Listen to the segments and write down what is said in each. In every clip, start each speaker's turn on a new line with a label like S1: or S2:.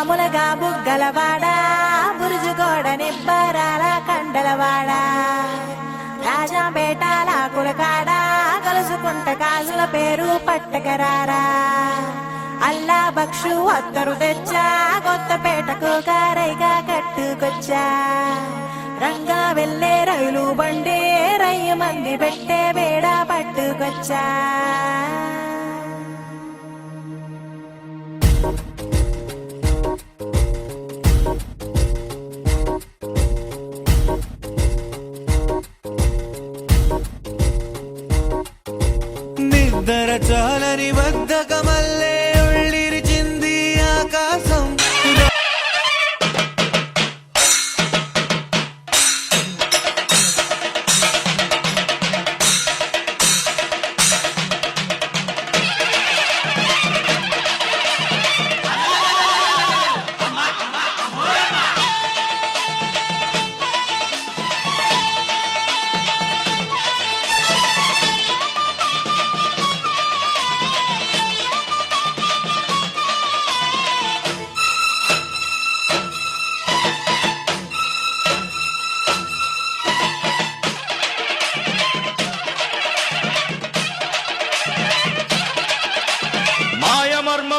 S1: మామూలుగా బుగ్గలవాడ బురుజుగోడ నిబ్బరాల కండలవాడ రాజాపేటాల కులకాడ కలుసుకుంట కాజుల పేరు పట్టకరారా అల్లా బక్షు అత్తరు తెచ్చా కొత్తపేటకు కారైగా కట్టుకొచ్చా రంగా వెళ్ళే రైలు బండి రయ్య మంది పెట్టే బేడ పట్టుకొచ్చా
S2: నిద్ర చాలని బద్ధకమల్లే ఉళ్ళిరిచింది ఆకాశం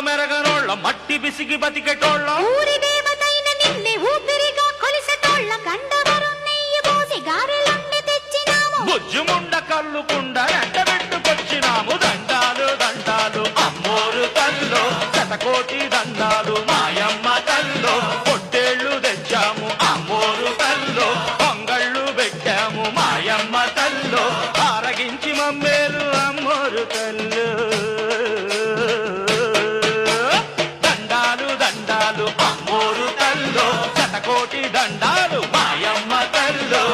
S3: మెరగనోళ్ళ మట్టి బిసిగి బతికెటోళ్ళ
S4: ఊరి దేవతైన నిన్నే ఊపిరిగా కొలిసెటోళ్ళ కండవరం నెయ్యి పోసి గారెలన్నీ తెచ్చినాము
S3: బుజ్జుముండ కల్లుకుండ ఎండబెట్టుకొచ్చినాము దండాలు దండాలు అమ్మోరు తల్లో శతకోటి దండాలు మాయమ్మ తల్లో పొట్టేళ్లు తెచ్చాము అమ్మోరు తల్లో పొంగళ్ళు పెట్టాము మాయమ్మ తల్లో ఆరగించి మమ్మేలు అమ్మోరు తల్లు అమ్మోరు తల్లో శతకోటి దండాలు మాయమ్మ తల్లో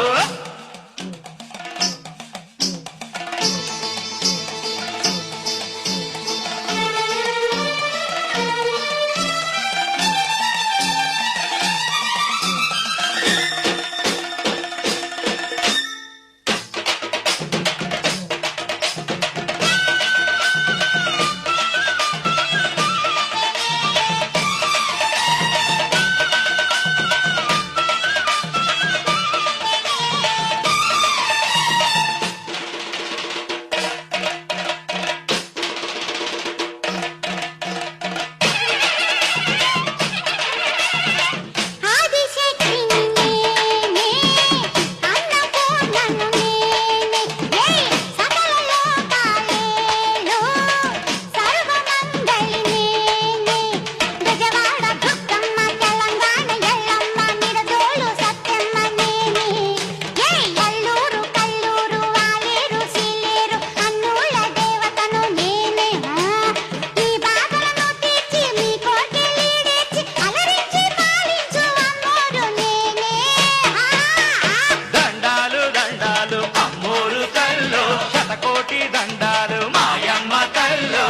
S3: దండాలు మాయమ్మ తల్లో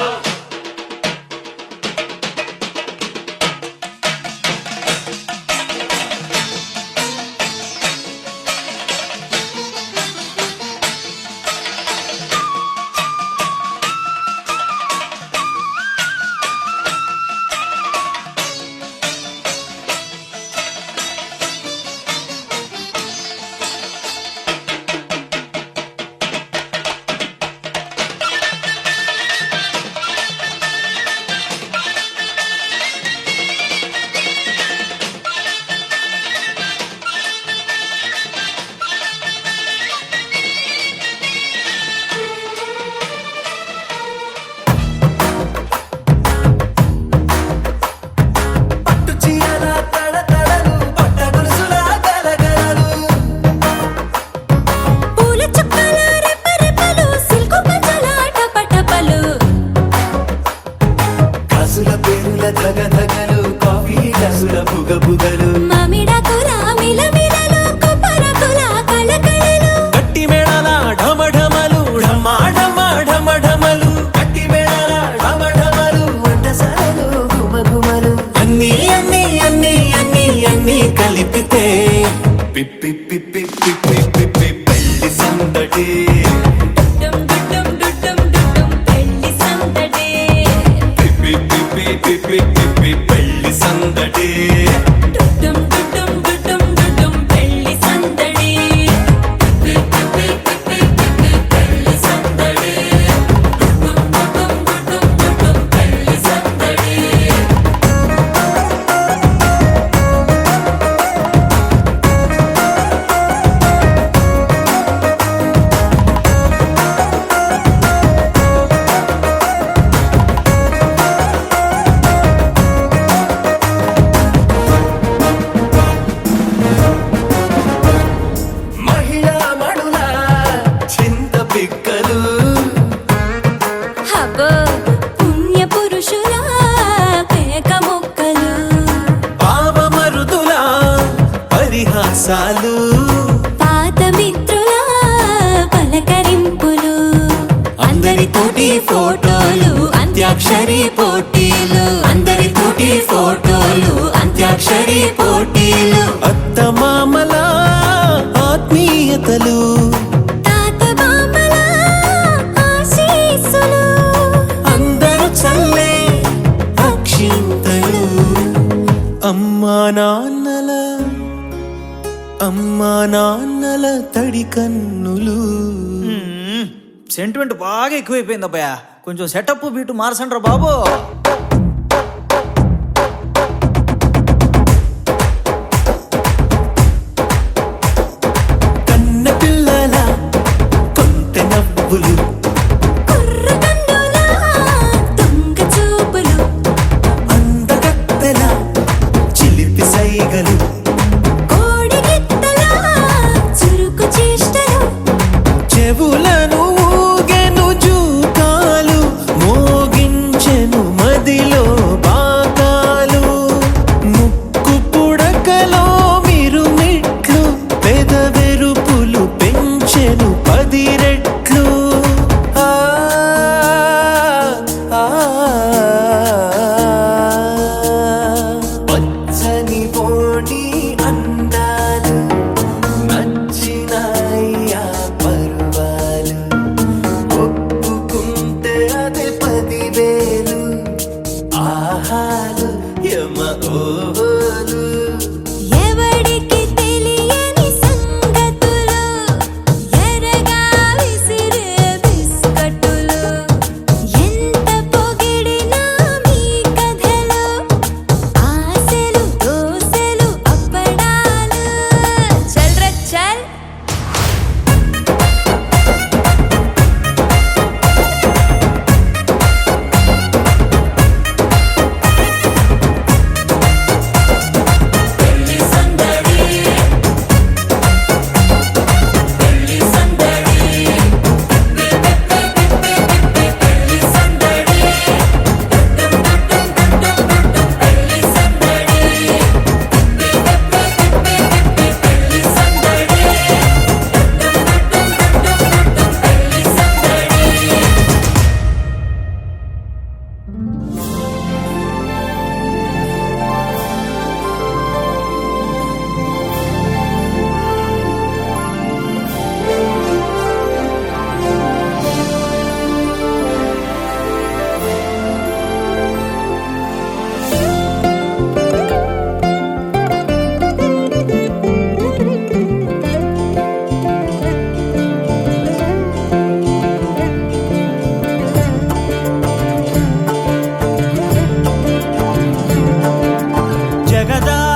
S2: ధగధగలు కాఫీ గ్లాసుల బుగబుగలు
S4: మామిడాకుల మిలమిలలు కొబ్బరకుల కళకళలు
S2: గట్టి మేళాల ఢమఢమలు ఢమాఢమఢమఢమలు గట్టి మేళాల ఢమఢమలు వంటసాలలు గుమగుమలు అన్నీ అన్నీ అన్నీ అన్నీ అన్నీ కలిపితే పిప్పి పిప్పి పిప్పి పిప్పి పెళ్లి సందడి
S4: పెళ్లి సందడి
S2: పిప్పి పిప్పి పిప్పి పిప్పి పెళ్లి సందడి
S5: డుడ్డుం డుడ్డుం డుడ్డుం డుడ్డుం పెళ్లి సందడి పెళ్లి సందడి డుడ్డుం డుడ్డుం డుడ్డుం డుడ్డుం పెళ్లి సందడి
S2: మహిళా మణుల చింత పిక్కలు
S5: హబో పుణ్య పురుషుల పేక మొక్కలు
S2: పావమరుదుల పరిహాసాలు
S5: పాత మిత్రుల పలకరింపులు
S2: అందరితోటి ఫోటోలు అంత్యాక్షరి పోటీలు అందరితోటి ఫోటోలు అంత్యాక్షరి పోటీలు అత్తమామల ఆత్మీయతలు
S5: తాత బామ్మల ఆశీస్సులు
S2: అందరూ చల్లే అక్షింతలు అమ్మా నాన్నల తడి కన్నులు.
S6: సెంటిమెంట్ బాగా ఎక్కువైపోయింది అబ్బాయా, కొంచెం సెటప్ బీటు మార్చండ్రా బాబు.
S2: కన్న పిల్లల కొంటె నవ్వులు
S5: కుర్ర కన్నుల దొంగ చూపులు
S2: అందగత్తెల చిలిపి సైగలు
S5: కోడి గిత్తల చురుకు చేష్టలు
S2: చెవులను ఊగెను జూకాలు మోగించెను మదిలో బాకాలు ముక్కు పుడకలో మిరుమిట్లు పెదవెరుపులు పెంచెను 10 రెట్లు. ఆ ఆ పచ్చని పోటీ అందాలు నచ్చినాయ్యా పరువాలు ఒప్పుకుంటే అదే 10,000 ఆహాలు యమ ఓహోలు
S5: ఎవడికి తెలియని సంగతులు ఎరగా విసిరే బిస్కట్టులు ఎంత పొగిడినా మీ కథలు ఆశలు దోసెలు అప్పడాలు చల్ రే చల్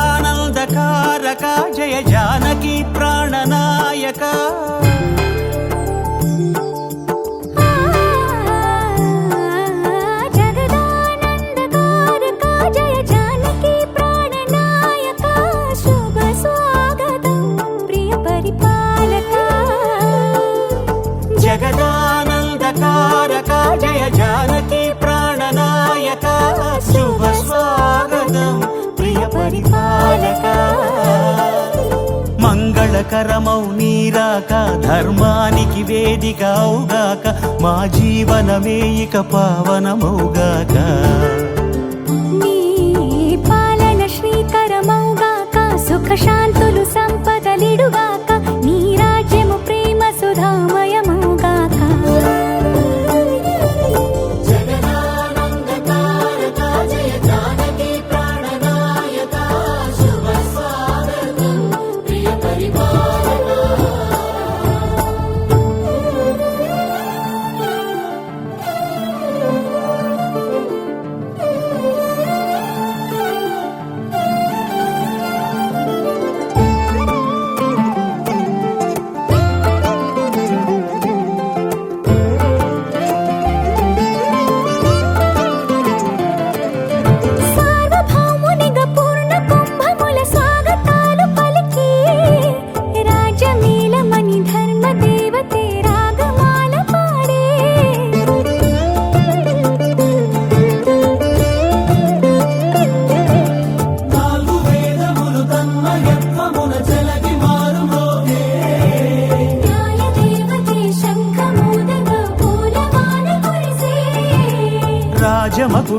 S6: జగదానందకారక జయ జానకి ప్రాణనాయక
S5: జగదానందకారక జయ జానకి ప్రాణనాయక శుభ స్వాగతం ప్రియ పరిపాలక
S6: జగదానందకారక జయ జానకి ప్రాణనాయక శుభ స్వాగతం ప్రియ పరిపాలక మంగళకరమౌ నీరాక ధర్మానికి వేదిక అవుగాక మా జీవనమే ఇక పావనమౌగాక
S5: నీ పాలన శ్రీకరమౌగాక సుఖ శాంతులు సంపదలిడుగాక నీ రాజ్యము ప్రేమ సుధామయమౌగాక జగదానందకారక జయ జానకి ప్రాణనాయక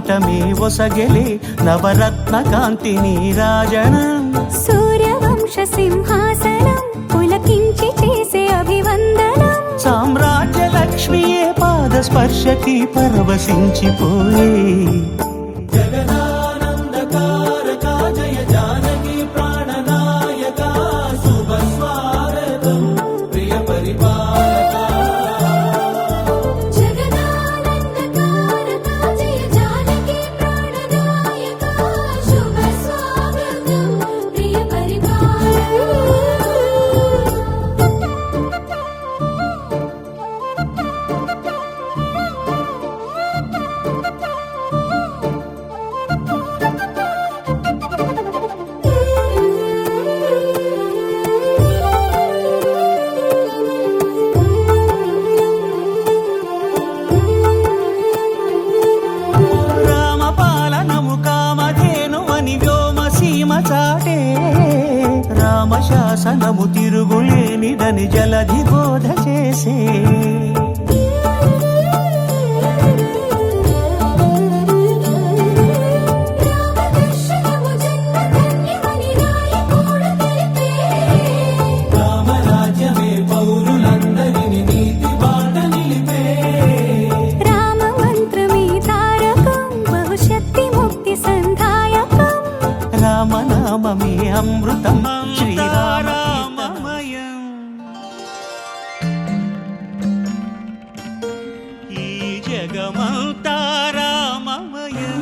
S7: కూటమి ఒసగెలే నవరత్న కాంతి నీరాజనం
S4: సూర్యవంశ సింహాసనం పులకించి చేసే అభివందనం
S7: సామ్రాజ్య లక్ష్మియే పాద స్పర్శకి పరవశించిపోయే జగదానందకారక జయ జానకి ప్రాణనాయక శుభ స్వాగతం ప్రియ పరిపాలక
S4: జగదానందకారక జయ జానకి ప్రాణనాయక శుభ స్వాగతం ప్రియ
S7: రామపాలనము కామధేనువని వ్యోమ సీమ చాటే రామశాసనము తిరుగులేనిదని జలధి బోధ చేసే
S4: రామదర్శనము జన్మధన్యమని రాయకూడ తెలిపే
S7: రామరాజ్యమే పౌరులందరిని నీతి బాట నిలిపే
S4: రామ మంత్రమే తారకం బహుశక్తి ముక్తి సంధాయకం
S7: రామనామమే అమృతం శ్రీరామమయం ఈ జగమంతా రామమయం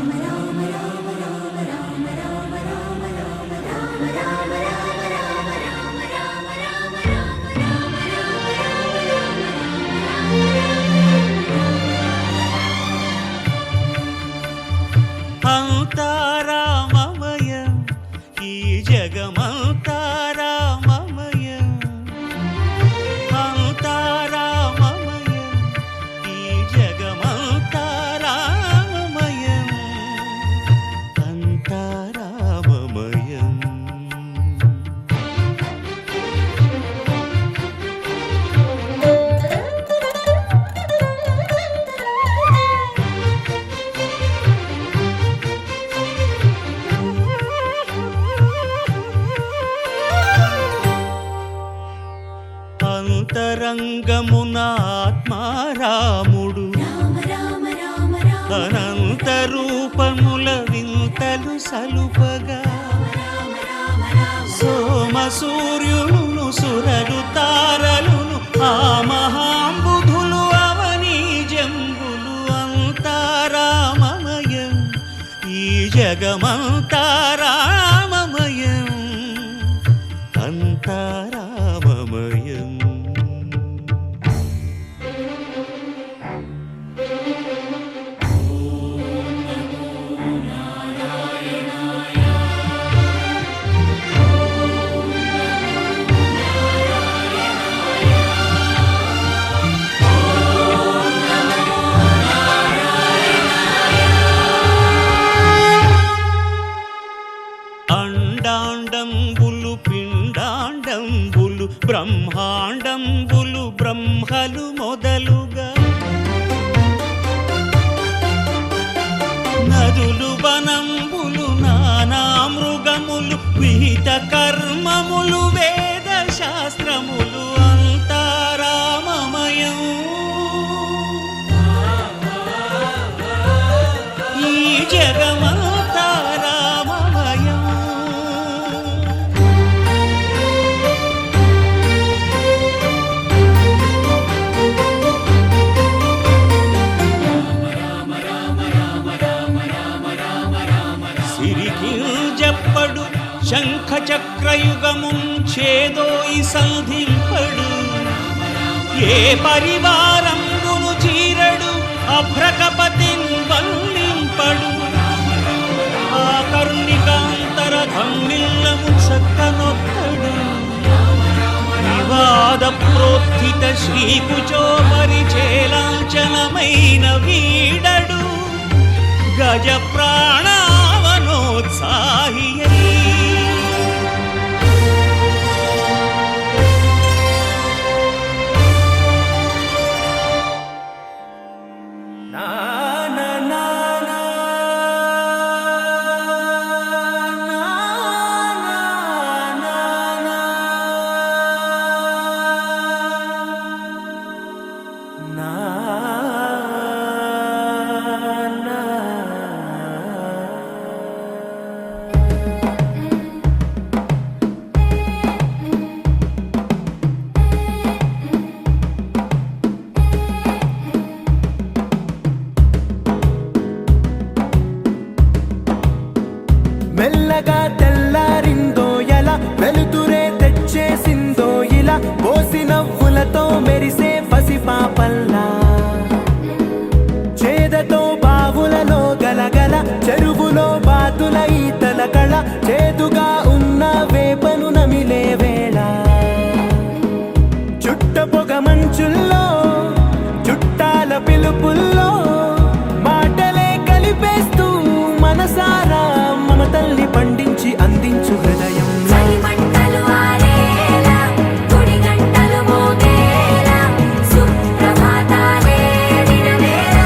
S7: అంతా రామమయం ఈ జగమంతా రామమయం అంతా రామమయం ఈ జగమంతా రామమయం అంతా రామమయం అంతరంగమున ఆత్మారాముడు అనంత రూపముల వింతలు సలుపగా సోమ సూర్యులను సురలు తారలును ఆ మహాంబుధులు అవనీ జంబులు అంతారామమయం ఈ జగమంతా రామమయం అంతారామమయం అండాండంబులు పిండాండంబులు బ్రహ్మాండంబులు బ్రహ్మలు మొదలుగా నదులు వనంబులు నానా మృగములు విహిత కర్మములు వేద శాస్త్రములు అంతారామమయం ఈ జగమంతా రామమయం సిరికింజప్పడు శంఖ చక్రయుగముం చేదోయి సంధింపడు ఏ పరివారంబును చీరడు అభ్రకపతిన్ వల్లింపడు ఆ కరుణికాంతర ధమ్మిల్లము చక్కనొక్కడు వివాద ప్రోత్థిత శ్రీకుచో పరిచేలాంచనమైన వీడడు గజ ప్రాణావనోత్సాహియై నా నా నా నా
S8: మెల్లగా తెల్లారిందో ఎలా వెలుతురే తెచ్చేసిందో ఇలా పోసి నవ్వులతో మెరిసే పసిపాపల్లా చేదతో బావులలో గలగల చెరువులో బాతుల ఈతల కళ చేదుగా ఉన్న వేపను నమిలే వేళ చుట్ట పొగ మంచుల్లో చుట్టాల పిలుపుల్లో మాటలే కలిపేస్తూ మనసారా మమతల్ని పండించి అందించు హృదయం
S5: చలిమంటలు ఆరేలా గుడి గంటలు మోగేలా సుప్రభాతాలే వినవేళ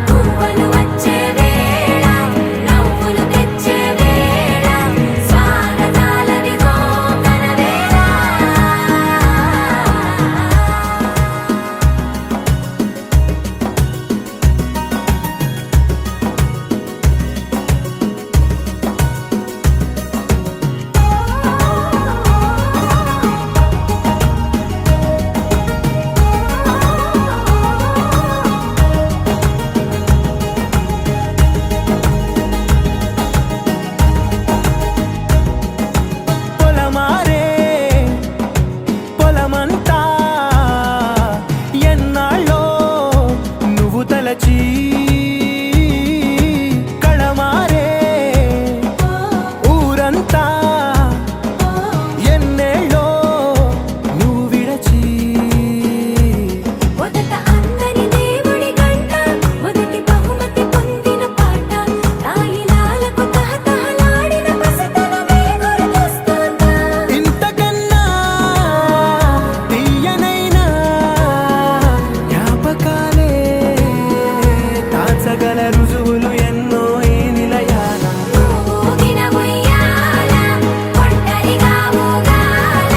S5: పువ్వులు వచ్చే వేళ నవ్వులు తెచ్చే వేళ స్వాగతాలదిగో కనవేళ
S8: పొలమారే పొలమంతా ఎన్నాళ్ళో నువ్వు తలచి కళమారే ఊరంతా ఎన్నేళ్ళో నువ్వు విడచి
S5: మొదట అందరి దేవుడి గంట మొదటి బహుమతి పొందిన పాట తాయిలాలకు తహతహలాడిన పసితనమే గుర్తొస్తుందా
S8: ఇంతకన్నా తీయనైనా జ్ఞాపకాలే తాచగల రుజువులు ఎన్నో ఈ నిలయాన
S5: ఊగిన ఉయ్యాల ఒంటరిగా ఊగాల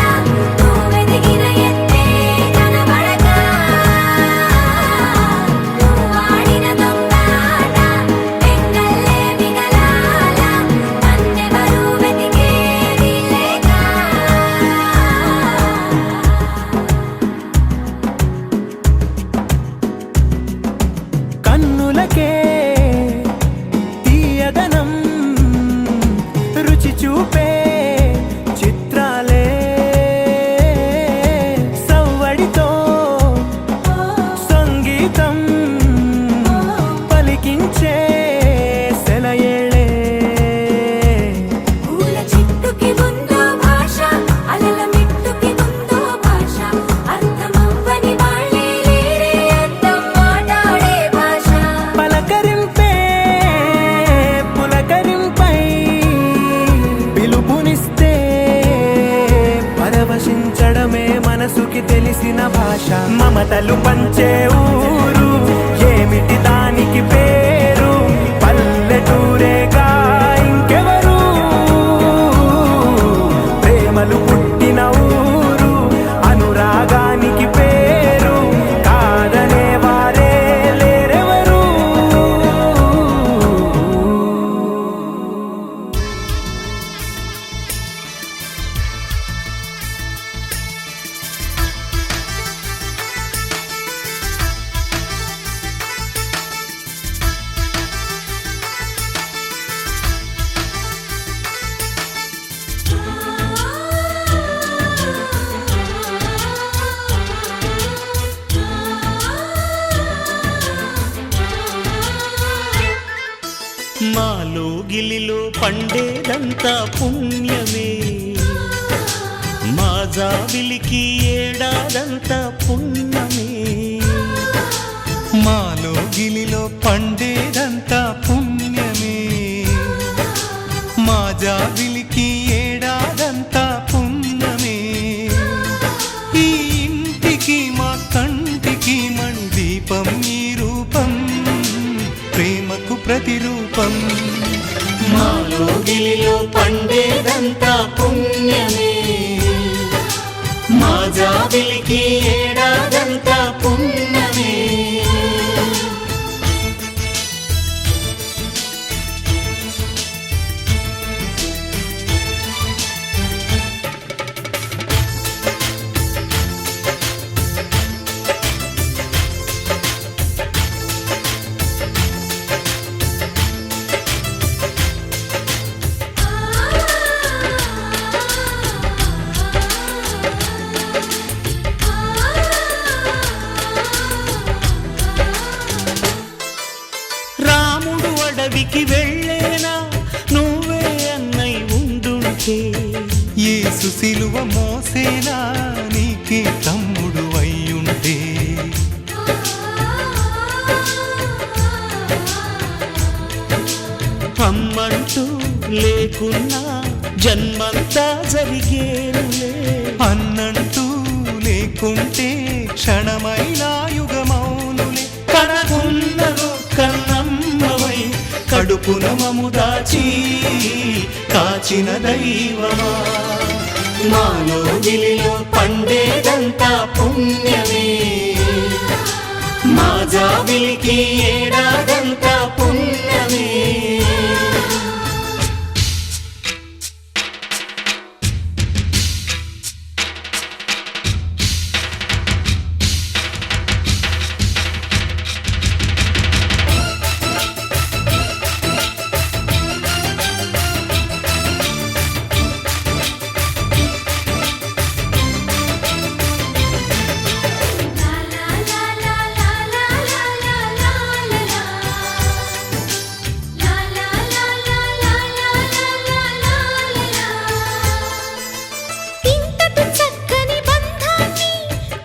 S5: నువ్వెదిగిన ఎత్తే కనబడక నువ్వాడిన దొంగాట తెంగల్లే మిగలాల నన్నెవరూ వెతికేది లేక
S8: కన్నులకే తీయదనం రుచి చూపే చిత్రాలే సవ్వడితో సంగీతం పలికించే సెలయేళే
S5: పూల చిట్టుకి ఉందో భాష అలల మిట్టుకి ఉందో భాష అర్థమవ్వని వాళ్ళే లేరే అర్థం మాట్లాడే భాష
S8: పలకరింపే పులకరింపై పిలుపునిస్తే పరవశించడమే మనసుకి తెలిసిన భాష మమతలు పంచే ఊరు ఏమిటి దానికి పేరు పల్లెటూరేగా ఇంకెవరు ప్రేమలు పుట్టిన ఊరు అనురాగానికి పేరు కాదనే వారే లేరెవరు
S7: మాలో గిలిలో పండేదంతా పుణ్యమే మా జాబిలికి ఏడాదంతా పుణ్యమే
S9: మాలో గిలిలో పండేదంతా పుణ్యమే మా జాబిలికి ఏడాదంతా పుణ్యమే ఈ ఇంటికి మా కంటికి మణి దీపం ఈ రూపం ప్రేమకు ప్రతిరూపం
S7: మాలో గిలిలో పండేదంతా పుణ్యమే మా జాబిలికి ఏడాదంతా పుణ్యమే
S9: మోసేనా నీకే తమ్ముడు అయ్యుంటే
S7: అమ్మంటూ లేకున్నా జన్మంతా జరిగేనులే
S9: అన్నంటూ లేకుంటే క్షణమైనా యుగమౌనులే
S7: కనకున్నను కన్నమ్మవై కడుపున మము దాచి కాచిన దైవమా మాలో గిలిలో పండేదంతా పుణ్యమే మా జాబిలికి ఏడాదంతా పుణ్యమే
S4: ఇంతటి చక్కని బంధాన్ని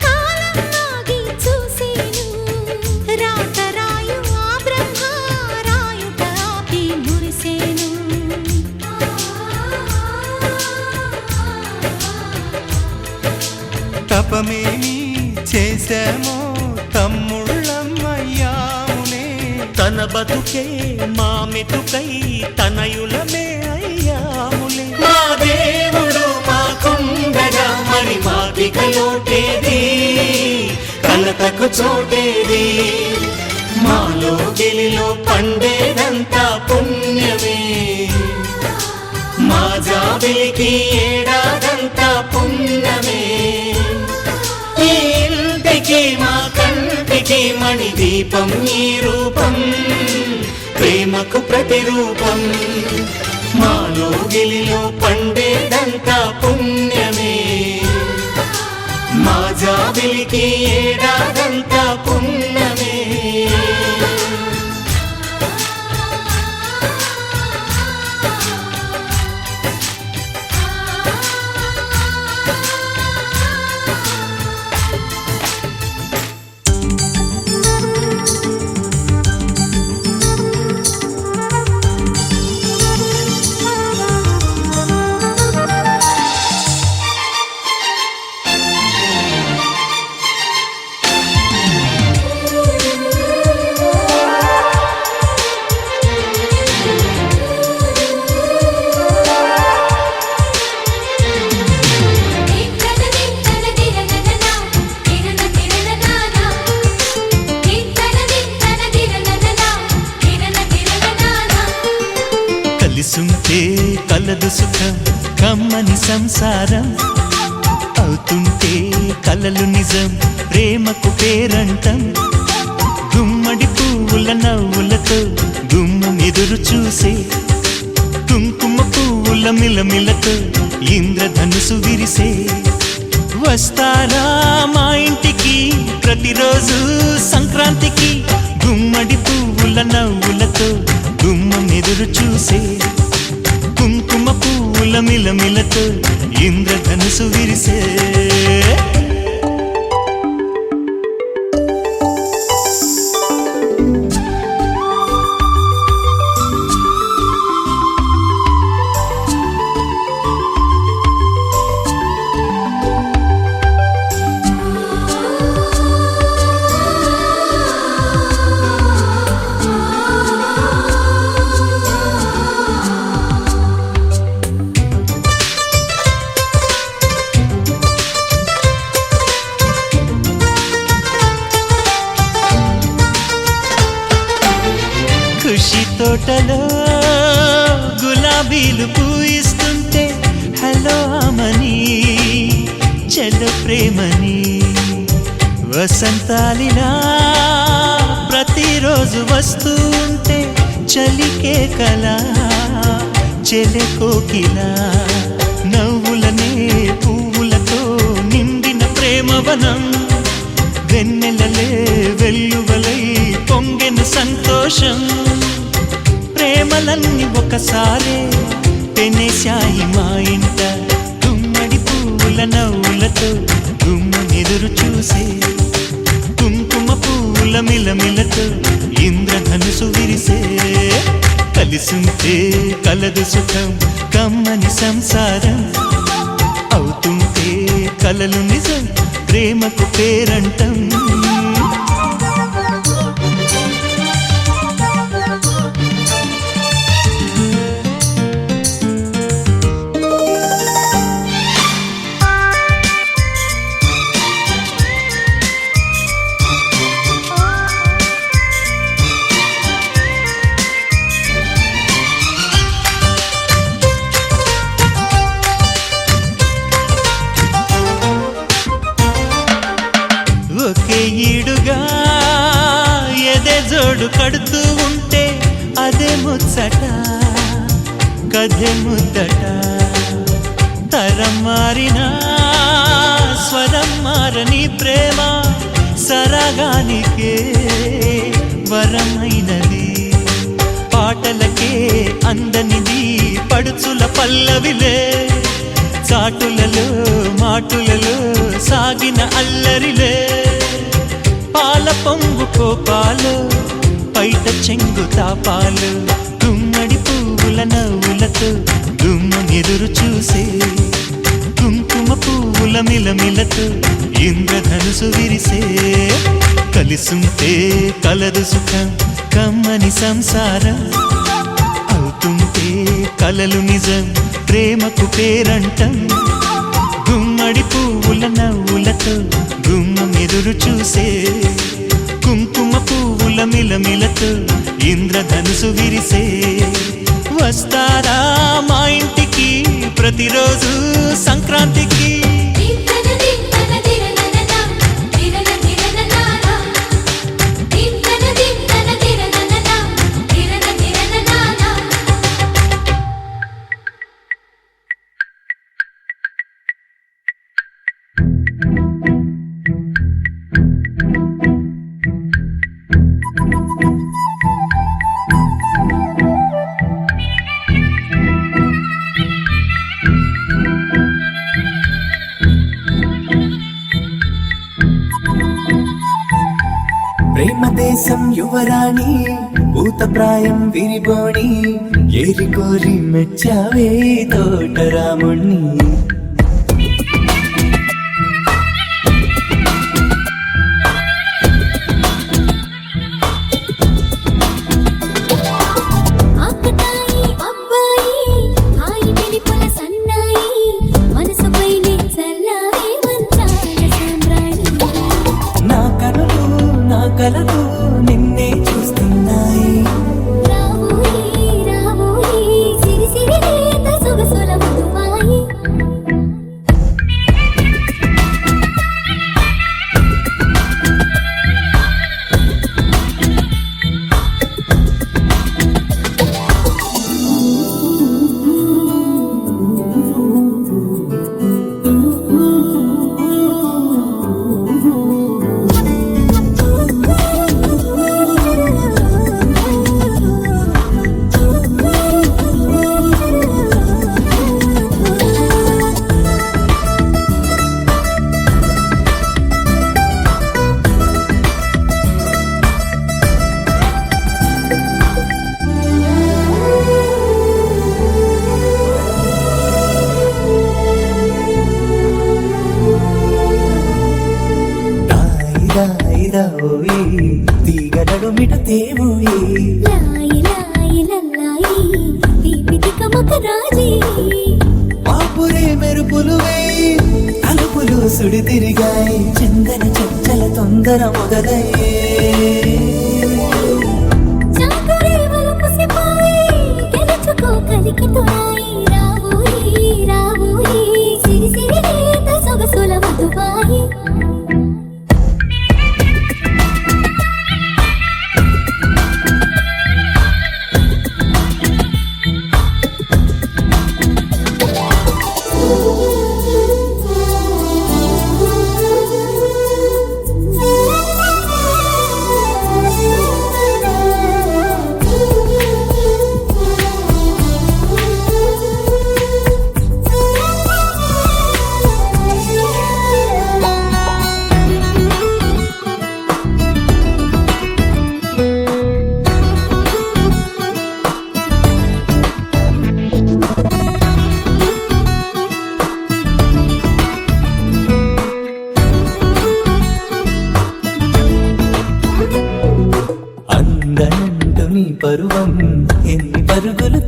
S4: కాలం ఆగి చూసేను రాతరాయు ఆ బ్రహ్మ రాయుట ఆపి మురిసేను
S9: తపమేమి చేశామో తమ్ముళ్ళమ్మయ్యాములే
S7: తన బతుకే మా మెతుకై తనయులమే అయ్యాములే మా దేవుడు మా కొండగా మరి మాదిక లోటేది కలతకు చోటేది మాలో గిలిలో పండేదంతా పుణ్యమే మా జాబిలికి ఏడాదంతా పుణ్యమే ఈ ఇంటికి మా కంటికి మణి దీపం ఈ రూపం ప్రేమకు ప్రతిరూపం మాలో గిలిలో పండేదంతా పుణ్యమే మా జాబిలికి ఏడాదంతా పుణ్యమే కలిసుంటే కలదు సుఖం కమ్మని సంసారం అవుతుంటే కలలు నిజం ప్రేమకు పేరంటం గుమ్మడి పువ్వుల నవ్వులతో గుమ్మం ఎదురు చూసే కుంకుమ పువ్వుల మిలమిలతో ఇంద్రధనుసు విరిసే వస్తారా మా ఇంటికి ప్రతిరోజు సంక్రాంతికి గుమ్మడి పువ్వుల నవ్వులతో గుమ్మం ఎదురు చూసే కుంకుమ పువ్వుల మిలమిలతో ఇంద్రధనుసు విరిసే ఖుషి తోటలో గులాబీలు పూయిస్తుంటే హలో అమని చెల్లు ప్రేమని వసంతాలిలా ప్రతిరోజు వస్తూ ఉంటే చలికే కలా చెలె కోకిలా నవ్వులనే పువ్వులతో నిండిన ప్రేమవనం వెన్నెలలే వెల్లువలై పొంగెను సంతోషం ప్రేమలన్నీ ఒకసారే పెనేశాయి మా ఇంట గుమ్మడి పువ్వుల పువ్వుల నవ్వులతో గుమ్మెదురు చూసే కుంకుమ పువ్వుల మిలమిలతో ఇంద్రధనుసు విరిసే కలిసుంటే కలదు సుఖం కమ్మని సంసారం అవుతుంటే కలలు నిజం ప్రేమకు పేరంటం ఒకే ఈడుగా ఎదే జోడు కడుతూ ఉంటే అదే ముచ్చట కథే ముద్దట తరం మారినా స్వరం మారని ప్రేమ సరగానికే వరమైనది పాటలకే అందనిది పడుచుల పల్లవిలే చాటులలో మాటులలో సాగిన అల్లరిలే పాల పొంగు కోపాలు పైట చెంగు తాపాలు గుమ్మడి పువ్వుల నవ్వులతో గుమ్మనెదురు చూసే కుంకుమ పువ్వుల మిలమిలతో ఇంద్రధనుసు విరిసే కలిసుంటే కలదు సుఖం కమ్మని సంసారం అవుతుంటే కలలు నిజం ప్రేమకు పేరంటం గుమ్మడి పువ్వుల నవ్వులతో గుమ్మెదురు చూసే కుంకుమ పువ్వుల మిలమిలతో ఇంద్రధనుసు విరిసే వస్తారా మా ఇంటికి ప్రతిరోజు సంక్రాంతికి
S2: ప్రేమ దేశం యువరాణి భూతప్రాయం విరిబోణి ఏరి కోరి మెచ్చావే తోటరాముణ్ణి కలలు నిన్నే చూస్తున్నాయి తీగడడు మిట తేవోయి పాపురే మెరుపులు వేయి తలుపులు సుడి తిరిగాయి చందన చంచల తొందర మొదలయ్యే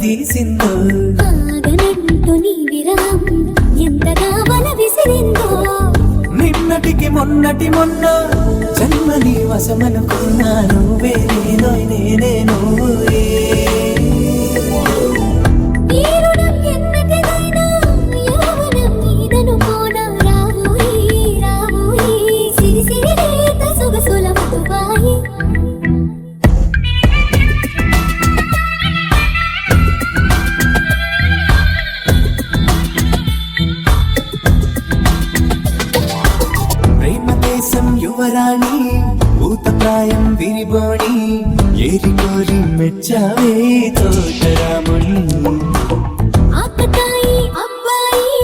S2: తీసిందో
S4: ఆగనంటూ నీ విరహం ఎంతగా వల విసిరిందో
S2: నిన్నటికి మొన్న జన్మని వశమనుకున్నా నువ్వే నేనో నేనే నువ్వే
S4: ఈ రుణం ఎన్నటిదైనా యౌవనం నీదనుకోనా రావోయి రావోయి సిరి సిరి లేత సొగసుల మధువాయి
S2: ప్రేమ దేశం యువరాణి భూతప్రాయం విరిబోణి ఏరి కోరి మెచ్చావే తోటరాముణ్ణి
S4: ఆకతాయి అబ్బాయి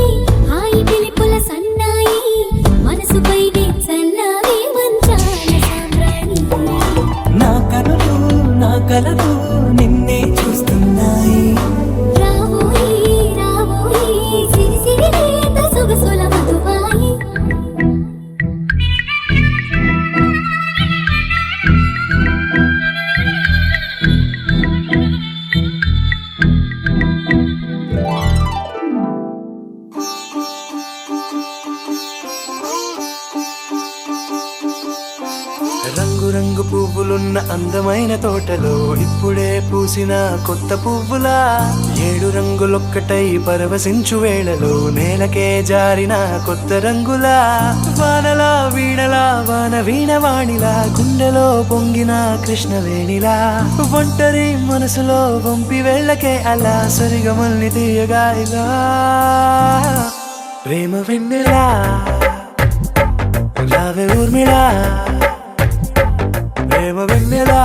S4: హాయి పిలుపుల సన్నాయి మనసుపైనే చల్లారే మంచాల సామ్రాణి
S2: నా కనులు నా కలలు నిన్నే చూస్తున్నాయి
S4: రావోయి రావోయి సిరి సిరి లేత సొగసుల మధువాయి
S8: రంగు రంగు పువ్వులున్న అందమైన తోటలో ఇప్పుడే పూసిన కొత్త పువ్వులా 7 రంగులొక్కటై పరవశించు వేళలో నేలకే జారిన కొత్త రంగులా వానలా వీణలా వాన వీణవాణిలా గుండెలో పొంగిన కృష్ణవేణిలా ఒంటరి మనసులో వంపి వెళ్ళకే అలా సరిగమల్ని తీయగా ఇలా ప్రేమ వెన్నెలా రావే ఊర్మిళా ప్రేమ వెన్నెలా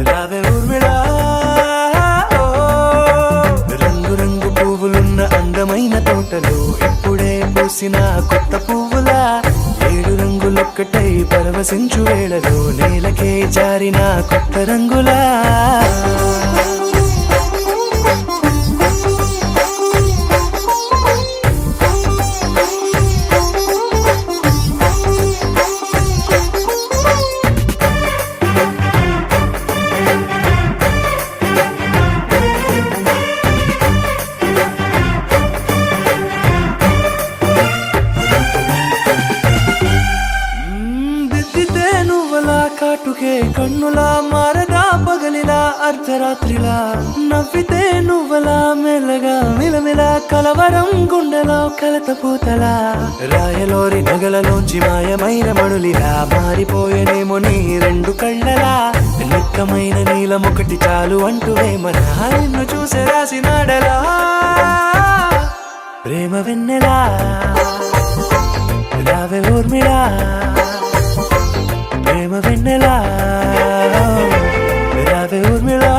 S8: రావే ఊర్మిళా రంగు రంగు పువ్వులున్న అందమైన తోటలో ఇప్పుడే పూసిన కొత్త పువ్వులా 7 రంగులొక్కటై పరవశించు వేళలో నేలకే జారిన కొత్త రంగులా దిద్దితే నువ్వలా కాటుకే కన్నులా మారదా పగలిలా అర్ధరాత్రిలా నవ్వితే నువ్వలా మెల్లగా మిలమిలా కలవరం గుండెలో కలత పూతలా రాయలోరి నగలలోంచి మాయమైన మణులిలా మారిపోయేనేమో నీ 2 కళ్ళలా నిక్కమైన నీలం ఒకటి చాలు అంటూ వేమన నిన్ను చూసే రాసినాడలా ప్రేమ వెన్నెలా రావే ఊర్మిళా ప్రేమ వెన్నెలా రావే ఊర్మిళా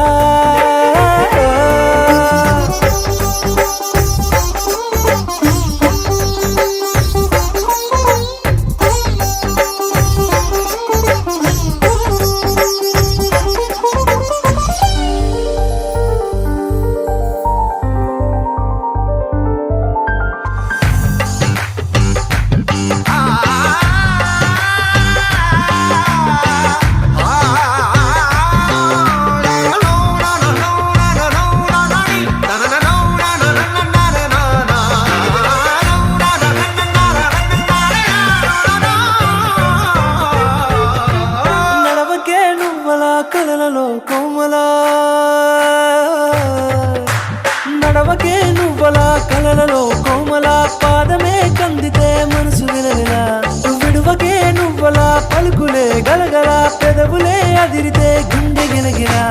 S8: నడవకే నువ్వలా కలలలో కోమలా నడవకే నువ్వలా కలలలో కోమలా పాదమే కందితే మనసు విలవిలా విడువకే నువ్వలా పలుకులే గలగల పెదవులే అదిరితే గుండె గిలగిలా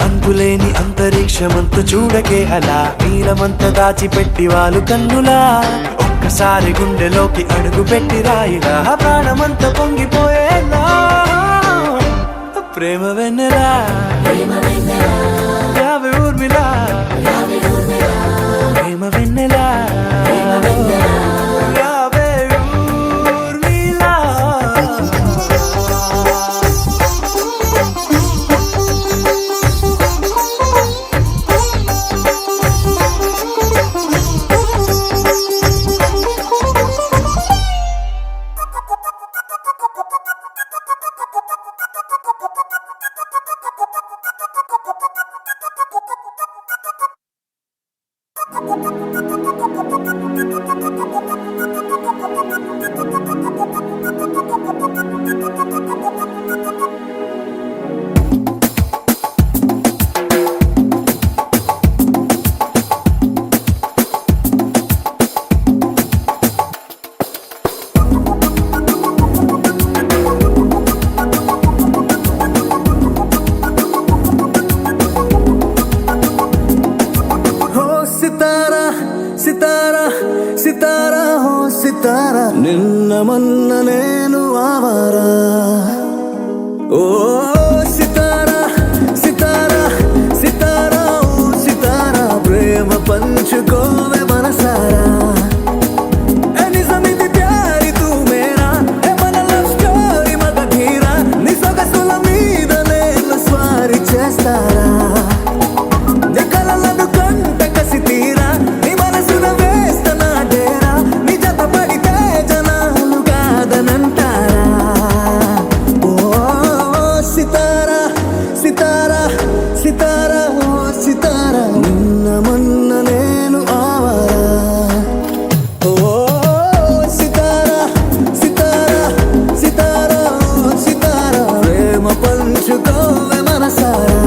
S8: అంతులేని అంతరిక్షమంత చూడకే అలా నీలమంత దాచిపెట్టి వాళ్ళు కన్నులా ఒక్కసారి గుండెలోకి అడుగు పెట్టి రాయిలా ప్రాణమంత పొంగిపోయేలా ప్రేమ వెన్నెలా రావే ఊర్మిళా ప్రేమ వెన్నెలా రావే ఊర్మిళా
S2: సితారా నిన్న మొన్న నేను ఆవారా ఓ సితారా సితారా సితారా ఓ సితారా ప్రేమ పంచుకోవే మనసారా ఏ నిజమిది ప్యారి తూ మేరా ఏ మన లవ్ స్టోరీ మగధీరా నీ సొగసుల మీద నేను స్వారీ చేస్తారా నీ కలలను కంట కసి తీరా నీ మనసున వేస్తనా డేరా నీ జత పడితే జనాలు కాదనంటారా ఓ సితారా సితారా సితారా ఓ సితారా నిన్న మొన్న నేను ఆవారా ఓ సితారా సితారా సితారా ఓ సితారా ప్రేమ పంచుకోవే మనసారా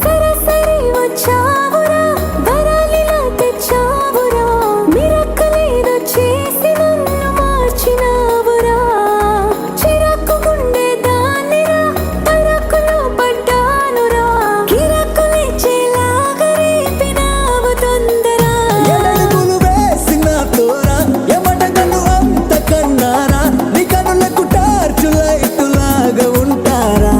S4: సరసరి వచ్చావురా వరాలిలా తెచ్చావురా మిరక్కలేదో చేసి నన్ను మార్చినావురా చిరాకు గుండె దానిరా పరకులో పడ్డానురా కిరకులిచ్చేలాగా రేపినావు తొందరా
S2: ఎడడుగులు వేసిన తోరా ఎమటగను అంత కన్నారా నీ కనులకు టార్చు లైటులాగా ఉంటారా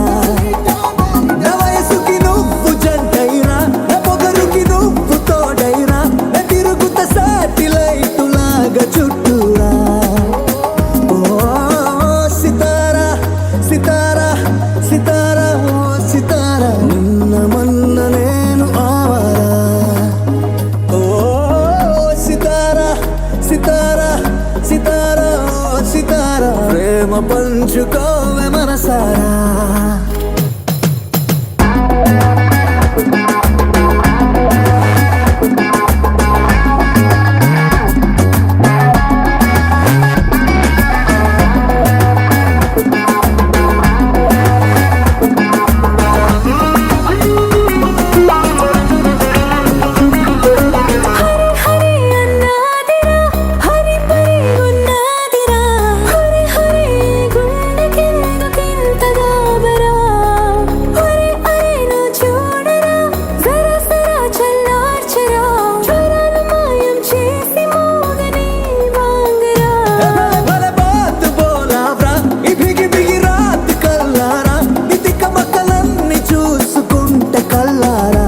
S2: నా వయసుకి నువ్వు జంటైరా నా పొగరుకి నువ్వు తోడైరా నా తిరుగుత సాటిలైటులాగా చుట్టూరా ఓ సితారా సితారా సితారా ఓ సితారా నిన్న మొన్న నేను ఆవారా ఓ సితారా సితారా సితారా ఓ సితారా ప్రేమ పంచుకోవే మనసారా
S4: హరి హరి అన్నాదిరా హరి పరి ఉన్నదిరా హరి హరి గుండె కింద దాబరా హరి హరి నా చూడరా జరా జరా చల్లార్చరా జ్వరాలు మాయం చేసి మోగని వాంగరా
S2: భలే బాత్ బోలావ్రా ఈ బిగి బిగి రాత్ కల్లారా నీ తిక్క మక్కలన్నీ చూసుకుంటే కల్లారా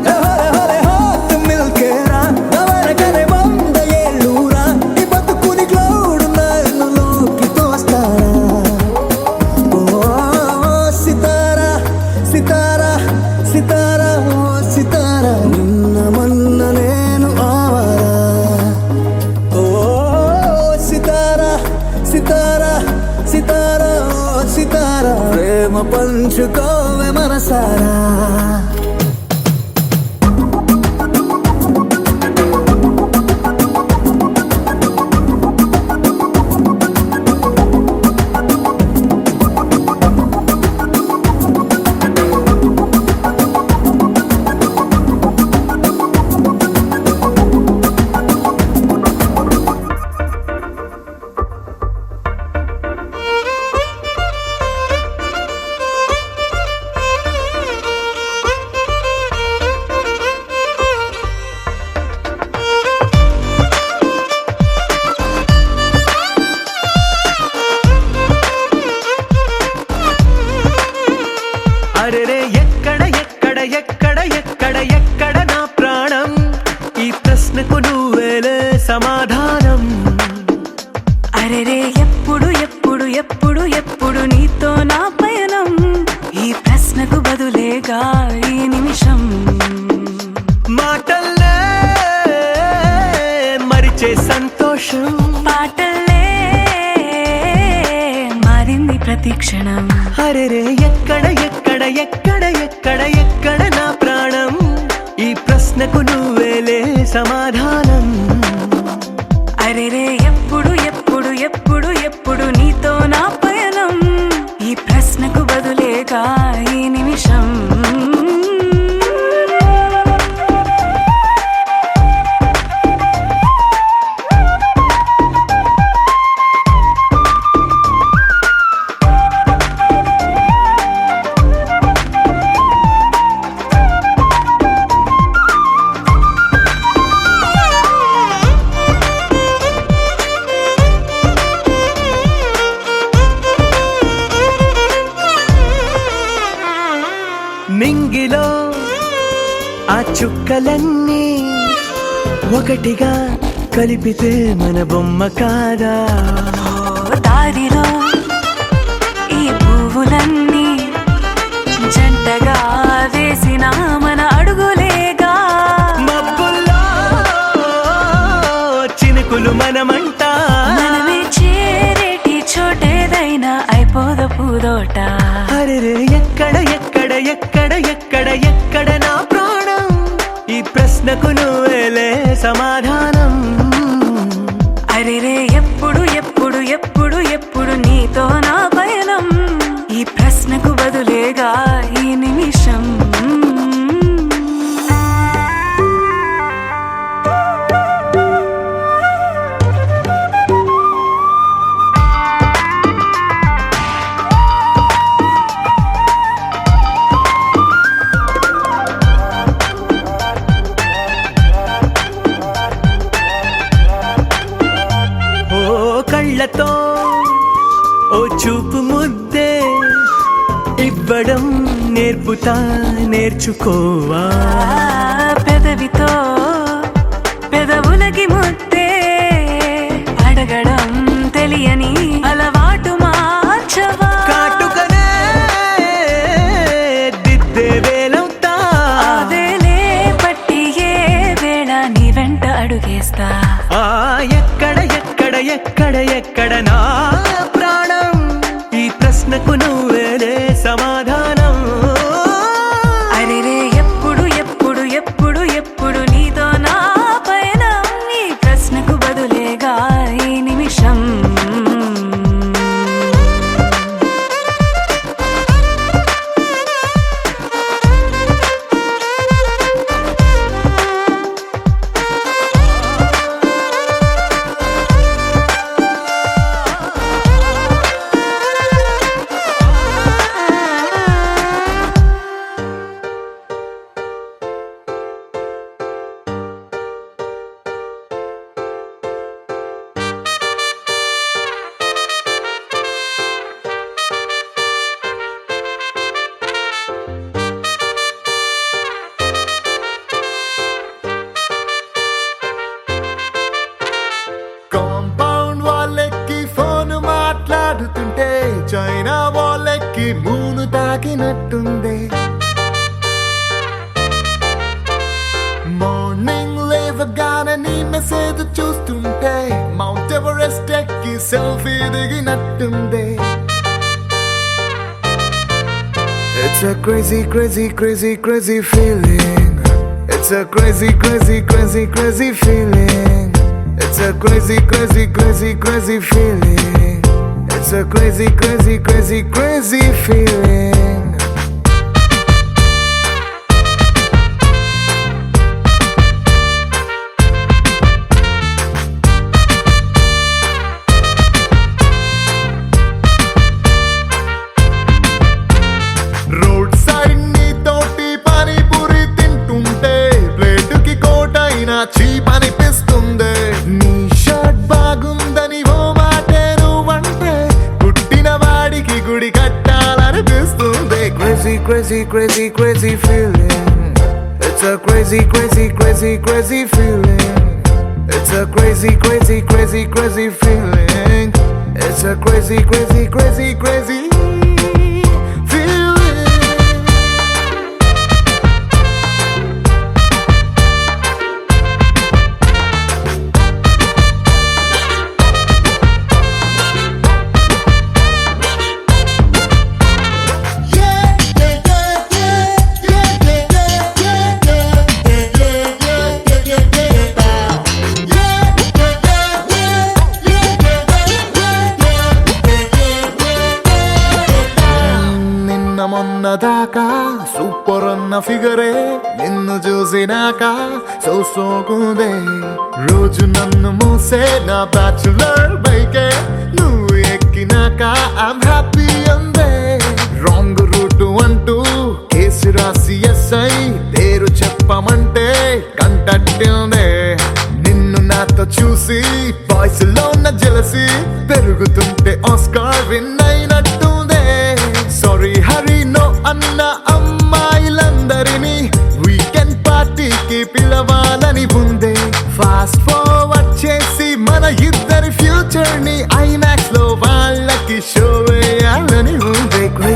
S2: హరే హరే హాత్ మిల్కేరా నవరకనే 100 ఏళ్ళూరా నీ బతుకుని క్లౌడ్ నన్ను లోకి తోస్తారా ఓ సితారా సితారా సితారా ఓ సితారా నిన్న మొన్న నేను ఆవారా ఓ సితారా సితారా సితారా ఓ సితారా ప్రేమ పంచుకోవే మనసారా
S7: అరెరే ఎక్కడ ఎక్కడ ఎక్కడ ఎక్కడ ఎక్కడ నా ప్రాణం ఈ ప్రశ్నకు నువ్వేలే సమాధానం
S5: అరెరే ఎప్పుడు ఎప్పుడు ఎప్పుడు ఎప్పుడు నీతో నా పయనం ఈ ప్రశ్నకు బదులేగా ఈ నిమిషం
S7: మాటల్లే మరిచే సంతోషం
S5: పాటల్లే మారింది ప్రతి క్షణం
S7: అరెరే ఎక్కడ ఎక్కడ ఎక్కడ ఎక్కడ ఎక్కడ నా ప్రాణం ఈ ప్రశ్నకు నువ్వేలే సమాధానం
S5: అరెరే ఎప్పుడు ఎప్పుడు ఎప్పుడు ఎప్పుడు నీతో నా పయనం ఈ ప్రశ్నకు బదులేగా ఈ నిమిషం
S7: చుక్కలన్నీ ఒకటిగా కలిపితే మన బొమ్మ కాదా
S5: దారిలో ఈ పువ్వులన్నీ జంటగా వేసిన మన అడుగులేగా
S7: మబ్బుల్లో చినుకులు మనమంట
S5: మనమే చేరేటి చోటేదైనా అయిపోద పూదోట
S7: అరే ఎక్కడ ఎక్కడ ఎక్కడ ఎక్కడ ఎక్కడ నా ప్రాణం ఈ ప్రశ్నకు నువ్వేలే సమాధానం
S5: అరెరే ఎప్పుడు ఎప్పుడు ఎప్పుడు ఎప్పుడు నీతో నా పయనం ఈ ప్రశ్నకు బదులేగా ఈ నిమిషం
S7: కళ్ళతో ఓ చూపు ముద్దే ఇవ్వడం నేర్పుతా నేర్చుకోవా
S5: పెదవితో పెదవులకి ముద్దే అడగడం తెలియని అలవాటు మార్చవా
S7: కాటుకనే దిద్దే వేలవుతా
S5: వేలే పట్టి ఏ వేళ నీ వెంట అడుగేస్తా
S7: ఎక్కడ ఎక్కడ ఎక్కడ ఎక్కడ నా ప్రాణం ఈ ప్రశ్నకు నువ్వేలే సమాధానం
S5: అరెరే ఎప్పుడు ఎప్పుడు ఎప్పుడు ఎప్పుడు నీతో నా పైన ఈ ప్రశ్నకు బదులేగా ఈ నిమిషం
S8: కాంపౌండ్ వాళ్ళెక్కి ఫోన్ మాట్లాడుతుంటే చైనా వాళ్ళెక్కి మూను తాకినట్టుంది మార్నింగ్ లేవగానే నీ మెసేజ్ చూస్తుంటే మౌంట్ ఎవరెస్ట్ ఎక్కి selfie దిగినట్టుంది It's a crazy, crazy, crazy, crazy feeling. It's a crazy, crazy, crazy, crazy feeling. It's a crazy, crazy, crazy, crazy feeling. It's a crazy, crazy, crazy, crazy feeling. Road side నీ తోటి పానీపూరి తింటుంటే ప్లేటుకి కోటైనా cheap అనిపిస్తుంది నీ shirt బాగుందని ఓ మాటే నువ్వంటే పుట్టిన వాడికి గుడి కట్టాలనిపిస్తుంది crazy crazy crazy crazy feeling it's a crazy crazy crazy crazy feeling it's a crazy crazy crazy crazy feeling it's a crazy crazy crazy crazy feeling మొన్నదాకా సూపర్ అన్న ఫిగరే నిన్ను చూసినాక సోకుందే రోజు నన్ను మోసే నా బ్యాచులర్ బైకే నువ్వు ఎక్కినాక ఐమ్ హ్యాపీ అందే రాంగ్ రూట్ అంటూ కేసు రాసి ఎస్ఐ పేరు చెప్పమంటే కంటట్టిందే నిన్ను నాతో చూసి బాయ్స్ లో ఉన్న జెలసీ పెరుగుతుంటే ఆస్కార్ విన్ అయినట్టుందే సారీ హరి నో అన్న అమ్మాయిలందరినీ weekend party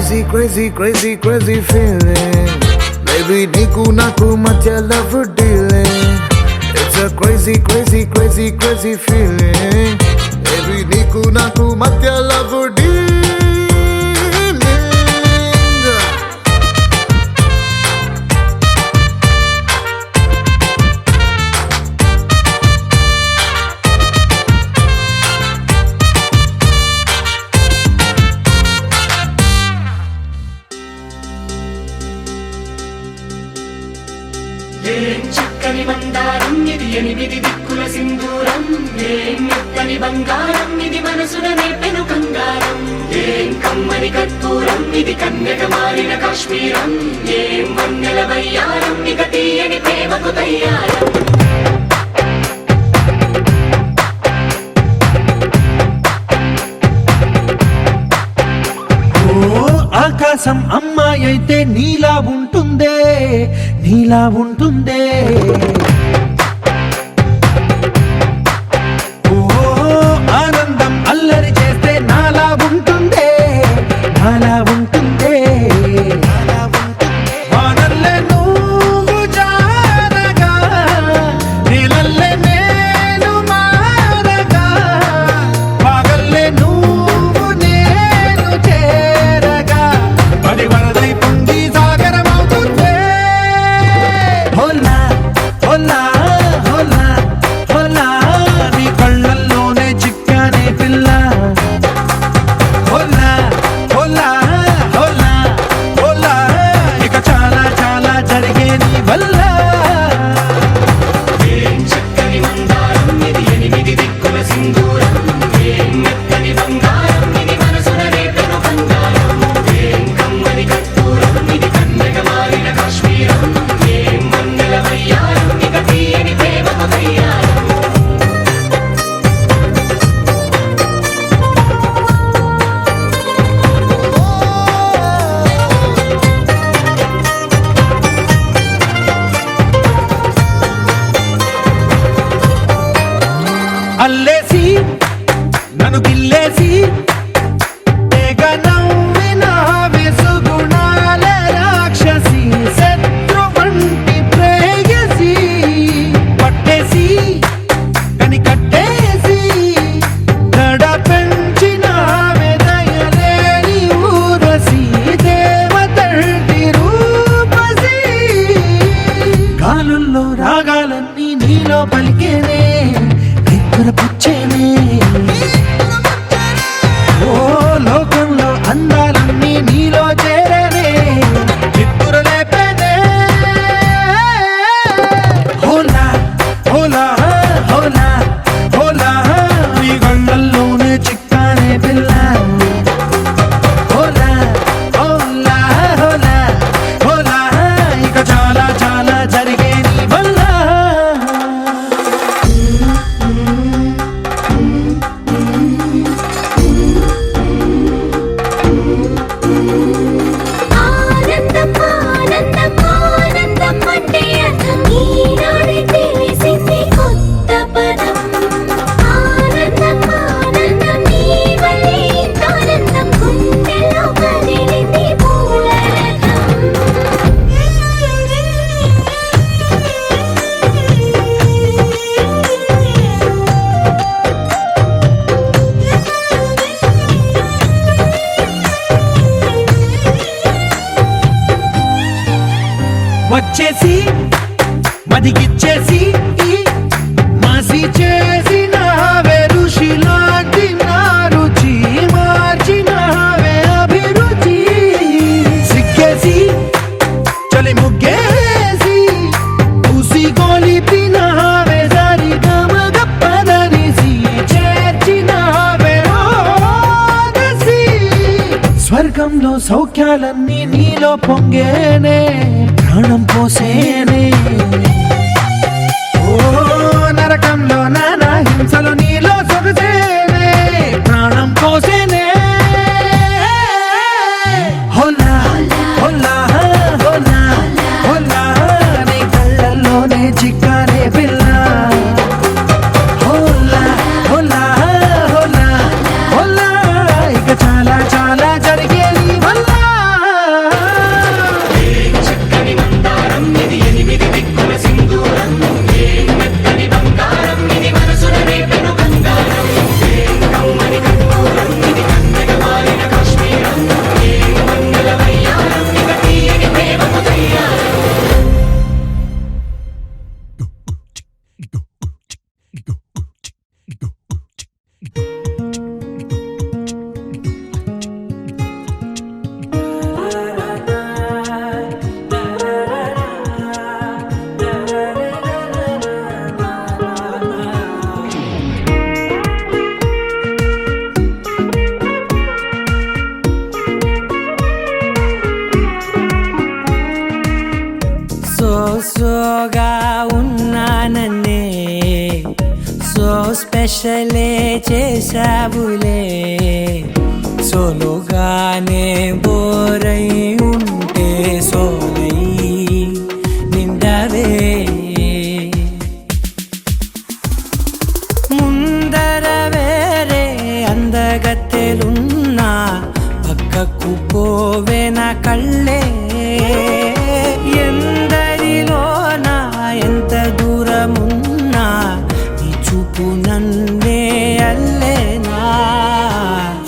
S8: crazy, crazy, crazy, crazy feeling. Baby, నీకు నాకు మధ్య love dealing. It's a crazy, crazy, crazy, crazy feeling. Baby, నీకు నాకు మధ్య love dealing.
S10: ఏం చక్కని మందారం ఇది ఎనిమిది దిక్కుల సింధూరం ఏం మెత్తని బంగారం ఇది మనసున నేపెను కంగారం ఏం కమ్మని కర్పూరం ఇది కన్యక మారిన కాశ్మీరం ఏం వన్నెల వయ్యారం ఇక తీయని ప్రేమకు తయ్యారం
S7: ఆకాశం అమ్మాయి అయితే నీలా ఉంటుందే నీలా ఉంటుందే ఓ ఆనందం అల్లరి చేస్తే నాలా ఉంటుందే నాలా ఉంటుందే వానల్లే నువ్వు జారగా నీలల్లే నేను మారగా పగల్లే నువ్వు నేను చేరగా పడి వరదై పొంగి సాగరమవుతుందే హోలా హోలా హోలా హోలా నీ కళ్ళల్లోనే చిక్కానే పిల్ల హోలా హోలా హోలా హోలా ఇక చాలా చాలా జరిగే నీ వల్ల
S10: ఏం చక్కని మందారం ఇది ఎనిమిది దిక్కుల సింధూరం ఏం మెత్తని బంగారం ఇది మనసున నేపెను కంగారం ఏం కమ్మని కర్పూరం ఇది కన్యక మారిన కాశ్మీరం ఏం వన్నెల వయ్యారం ఇక తీయని ప్రేమకు తయ్యారం
S7: అల్లేసి నన్ను గిల్లేసి తెగ నవ్విన విసుగుణాల రాక్షసి శత్రు వంటి ప్రేయసి పట్టేసి కని కట్టేసి దడ పెంచిన దయలేని ఊరసి దేవతల్లి రూపసి గాలుల్లో రాగాలన్నీ నీలో పలికేనే పుచ్చేనే ఓ లోకంలో అందాలన్నీ నీలో చేరనే చిత్తురు లేపేనే హోలా హోలా హోలా హోలా నీ గండల్లోనే చిక్కానే పిల్ల హోలా హోలా హోలా హోలా ఇక చాలా చాలా జరిగే నీ వల్ల
S4: ఆనందం ఆనందం ఆనందం అంటే అర్థం ఈనాడే తెలిసింది కొత్త పదం ఆనందం ఆనందం నీ వల్లే ఇంత ఆనందం గుండెలో కదిలింది పూల
S7: వచ్చేసి మదిగిచ్చేసి మాసి చేసిన ఋషిలాంటి నా రుచి మార్చినవే అభిరుచి సిగ్గేసి చలి ముగ్గేసి ఉసి గోలిపినవే సరి గమగప్పదనిసి చేర్చినవే ఓదసి స్వర్గంలో సౌఖ్యాలన్నీ నీలో పొంగేనే ప్రాణం పోసేనే ఓ నరకంలో నానా హింసలు నీలో సొగసేనే ప్రాణం పోసేనే హోలా హోలా హోలా హోలా నీ కళ్ళల్లోనే చిక్కానే పిల్ల హోలా హోలా హోలా హోలా ఇక చాలా చాలా జరిగే నీ వల్ల
S2: సోగా ఉన్నానన్నే సో స్పెషలే చేసావులే సోలోగానే బోరై ఉంటే సోలై నిండవే ముందర వేరే అందగత్తెలున్నా పక్కకు పోవే నా కళ్ళే ఎందరిలోనా ఎంత దూరమున్నా నీ చూపు నన్నే అల్లేనా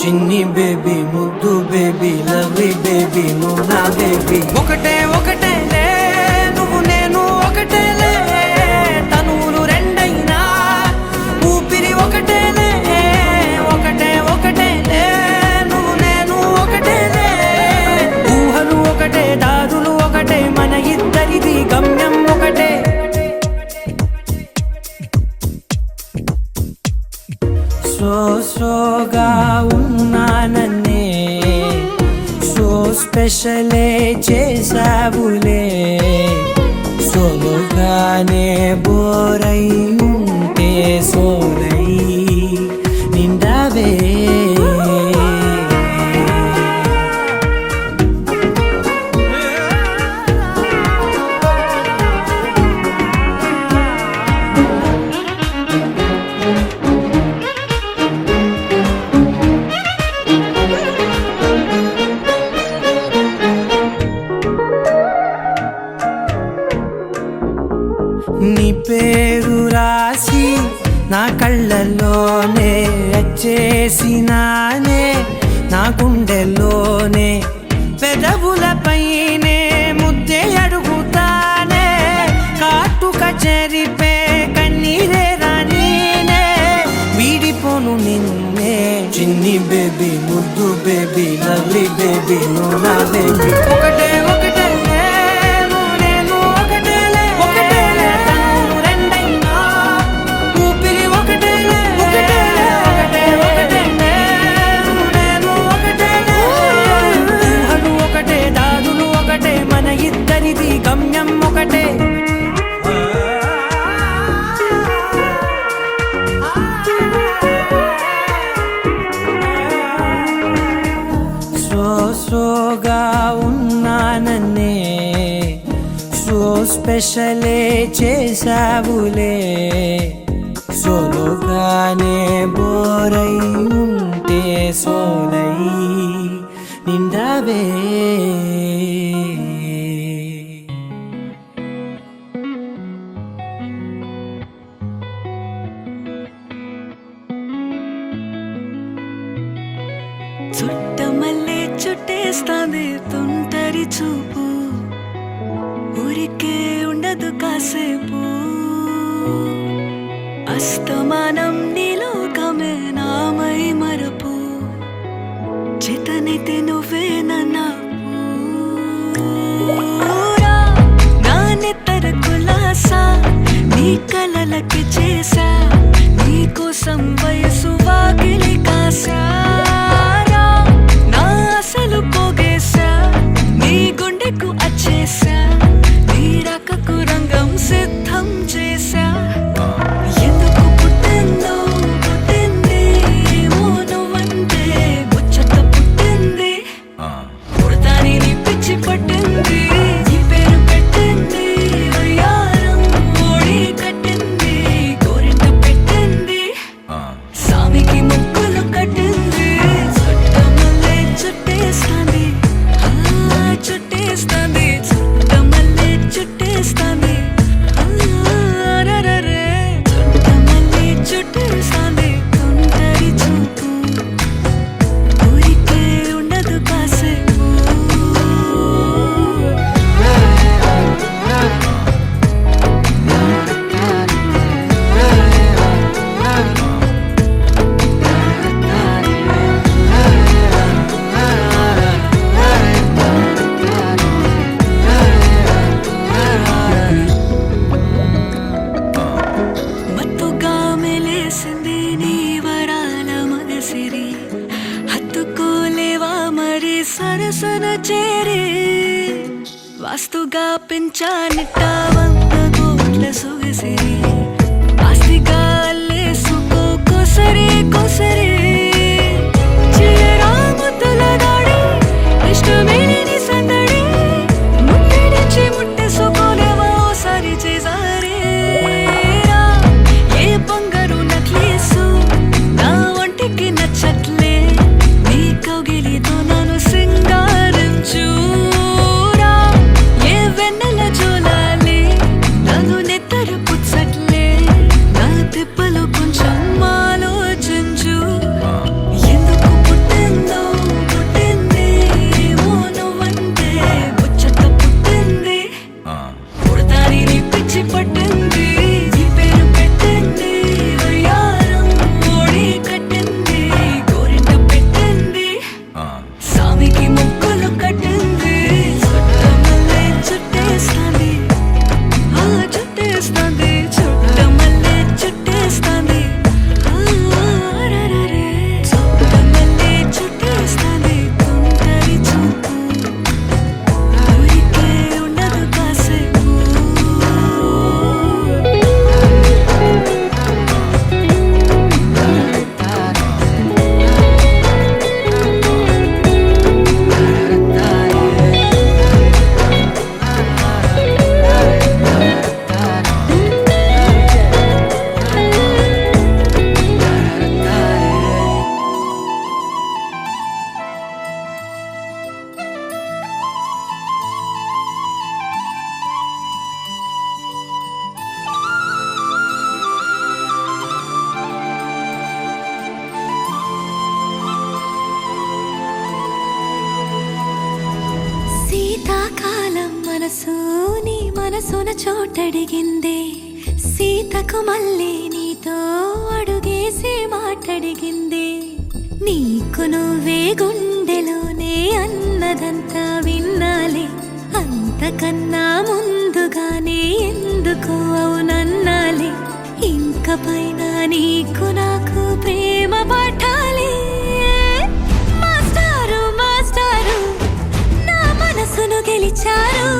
S2: చిన్ని బేబీ ముద్దు బేబీ లవ్లీ బేబీ నువ్వు నా బేబీ ఒకటే ఒకటేలే నువ్వు నేను ఒకటేలే తనువులు రెండైనా ఊపిరి ఒకటేలే ఒకటే ఒకటేలే నువ్వు నేను ఒకటేలే ఊహలు ఒకటే దారులు ఒకటే మన ఇద్దరిది గమ్యం ఒకటే సోగా ఉన్నానన్నే సో స్పెషలే చేసావులే సోలోగానే బోరై ఉంటే సోలై నిండవే నీ పేరు రాసి నా కళ్ళల్లోనే వచ్చేసినానే నా గుండెల్లోనే పెదవులపైనే ముద్దే అడుగుతానే కాటుక చెరిపే కన్నీరే రానీనే వీడిపోను నిన్నే చిన్ని బేబీ ముద్దు బేబీ లవ్లీ బేబీ నువ్వు నా బేబీ ఒకటే ఒకటే మన ఇద్దరిది గమ్యం ఒకటే సోగా ఉన్నానన్నే సో స్పెషలే చేసావులే సోలోగానే బోరై ఉంటే సోలై నిండవే
S5: చుట్టమల్లే చుట్టేస్తాంది తుంటరి చూపు ఊరికే ఉండదు కాసేపు అస్తమానం నీలోకమే నామై మరపు చేతనైతే నువ్వే నాన్నెత్తర కులాసా నీ కలలకి చేసా నీ కోసం వయసు వాకిలి కాసా అసలు పోగేశా నీ గుండెకు అచ్చేసా నీ రాకకు రంగం సిద్ధం చేశా ఎందుకు పుట్టిందో పుట్టింది ఏమో నువ్వంటే ముచ్చట పుట్టింది పుడతాని నీ పిచ్చి పట్టింది ఈ పేరు పెట్టింది వయ్యారం ఓడి కట్టింది గోరింట పెట్టింది సామికి ముక్కులు కట్టింది చుట్టేస్తాంది చుట్టేస్తాంది చుట్టమల్లే చుట్టేస్తాంది చుట్టమల్లే చుట్టేస్తాంది తుంటరి చూపు ఊరికే ఉండదు కాసేపు సరసన చేరి వాస్తుగా పెంచానిట్ట వంద ఉసిరి ఆస్తిగా అల్లేసుకో కొసరే కొసరే చిరరాముతుల దాడి ఇష్టమేని సందడి ముట్టడించి ముట్టేసుకోలేవా ఓసారి చేసారే ఏ బంగారు నక్లేసు నా ఒంటికి నచ్చట్లే నీ కౌగిలితో నన్ను సింగారించురా ఏ వెన్నెల జోలాలి నన్ను నెత్తరు పుచ్చట్లే నా తిప్పలు కొంచెం ఆలోచించు ఎందుకు పుట్టిందో పుట్టింది ఏమో నువ్వంటే ముచ్చట పుట్టింది పుడతాని నీ పిచ్చి పట్టింది నీ పేరు పెట్టింది వయ్యారం ఓడి కట్టింది గోరింట పెట్టింది సామికి ముక్కులు కట్టింది చుట్టమల్లే చుట్టేస్తాంది ఆ చుట్టేస్తాంది చుట్టమల్లే చుట్టేస్తాంది రరరే చుట్టమల్లే చుట్టేస్తాంది తుంటరి చూపు ఊరికే ఉండదు కాసేపు శీతాకాలం మనసు నీ మనసున చోటడిగిందే సీతకు మళ్ళీ నీతో అడుగేసి మాటడిగిందే నీకు నువ్వే గుండెలోనే అన్నదంతా విన్నాలే అంతకన్నా ముందుగానే ఎందుకు అవునన్నాలే ఇంక పైన నీకు నాకు ప్రేమ పాఠాలే మాస్టారు మాస్టారు నా మనసును గెలిచారు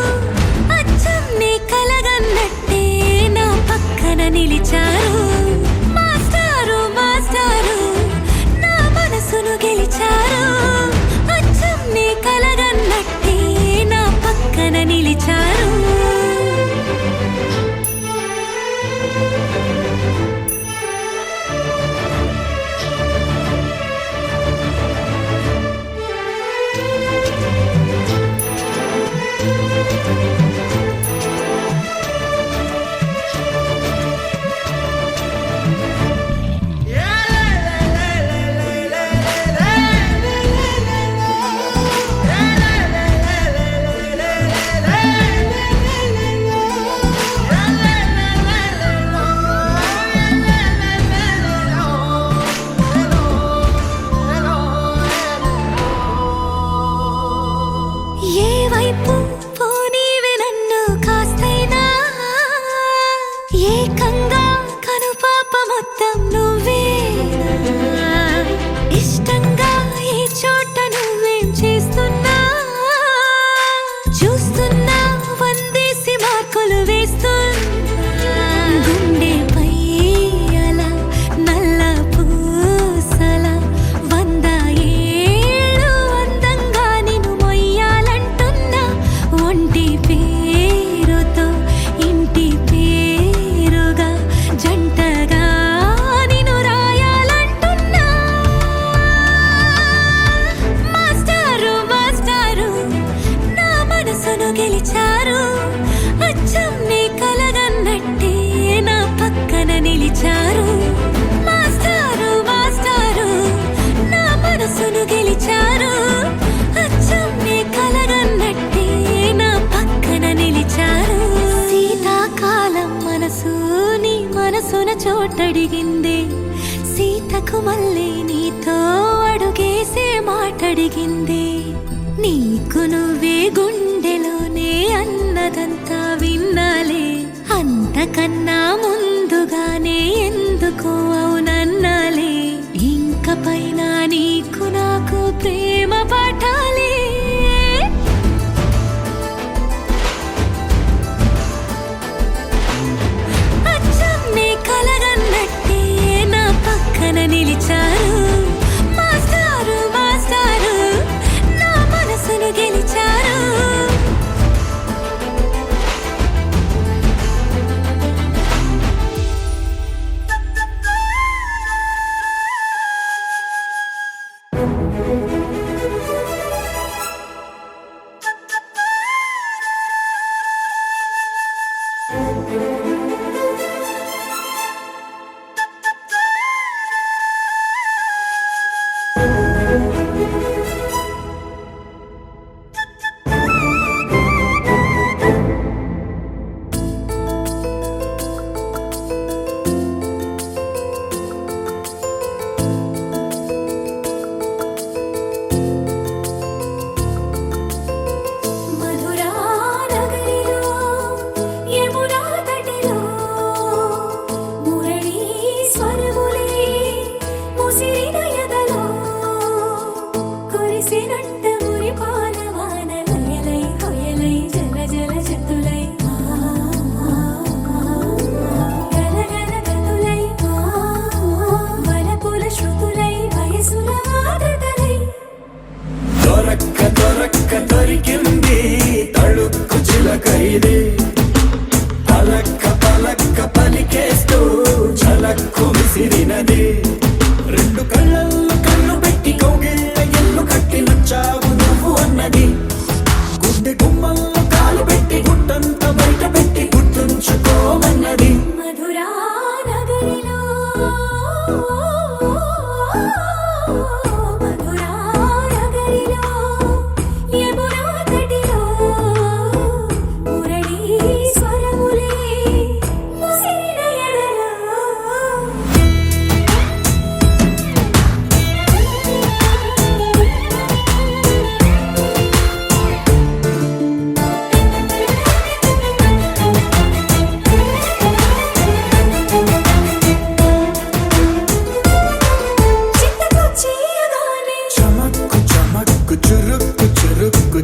S5: అచ్చం నీ కలగన్నట్టే నా పక్కన నిలిచారు మాస్టారు మాస్టారు నా మనసును గెలిచారు అచ్చం నీ కలగన్నట్టే నా పక్కన నిలిచారు ఏ వైపు పోనీవి నన్ను కాస్తైనా ఏకంగా కనుపాప మొత్తం నువ్వేనా ఇష్టంగా ఏ చోట నువ్వేం చేస్తున్నా చూస్తున్నా వందేసి మార్కులు వేస్తున్నా గుండెపై అలా నల్ల పూసల 100 ఏళ్ళు అందంగా నిన్ను మొయ్యాలంటున్నా ఒంటి పేరుతో ఇంటి పేరుగా జంటగా నిన్ను రాయాలంటున్నా మాస్టారు మాస్టారు నా మనసును గెలిచారు అచ్చం నీ కలగన్నట్టే నా పక్కన నిలిచారు మాస్టారు మాస్టారు నా మనసును గెలిచారు అచ్చం నీ కలగన్నట్టే నా పక్కన నిలిచారు శీతాకాలం మనసు నీ మనసున చోటడిగిందే సీతకు మళ్ళీ నీతో అడుగేసే మాటడిగిందే నీకు నువ్వే గుండెలోనే అన్నదంతా విన్నాలే అంతకన్నా ముందుగానే ఎందుకు అవునన్నాలే ఇంక పైన నీకు నాకు ప్రేమ పాఠాలే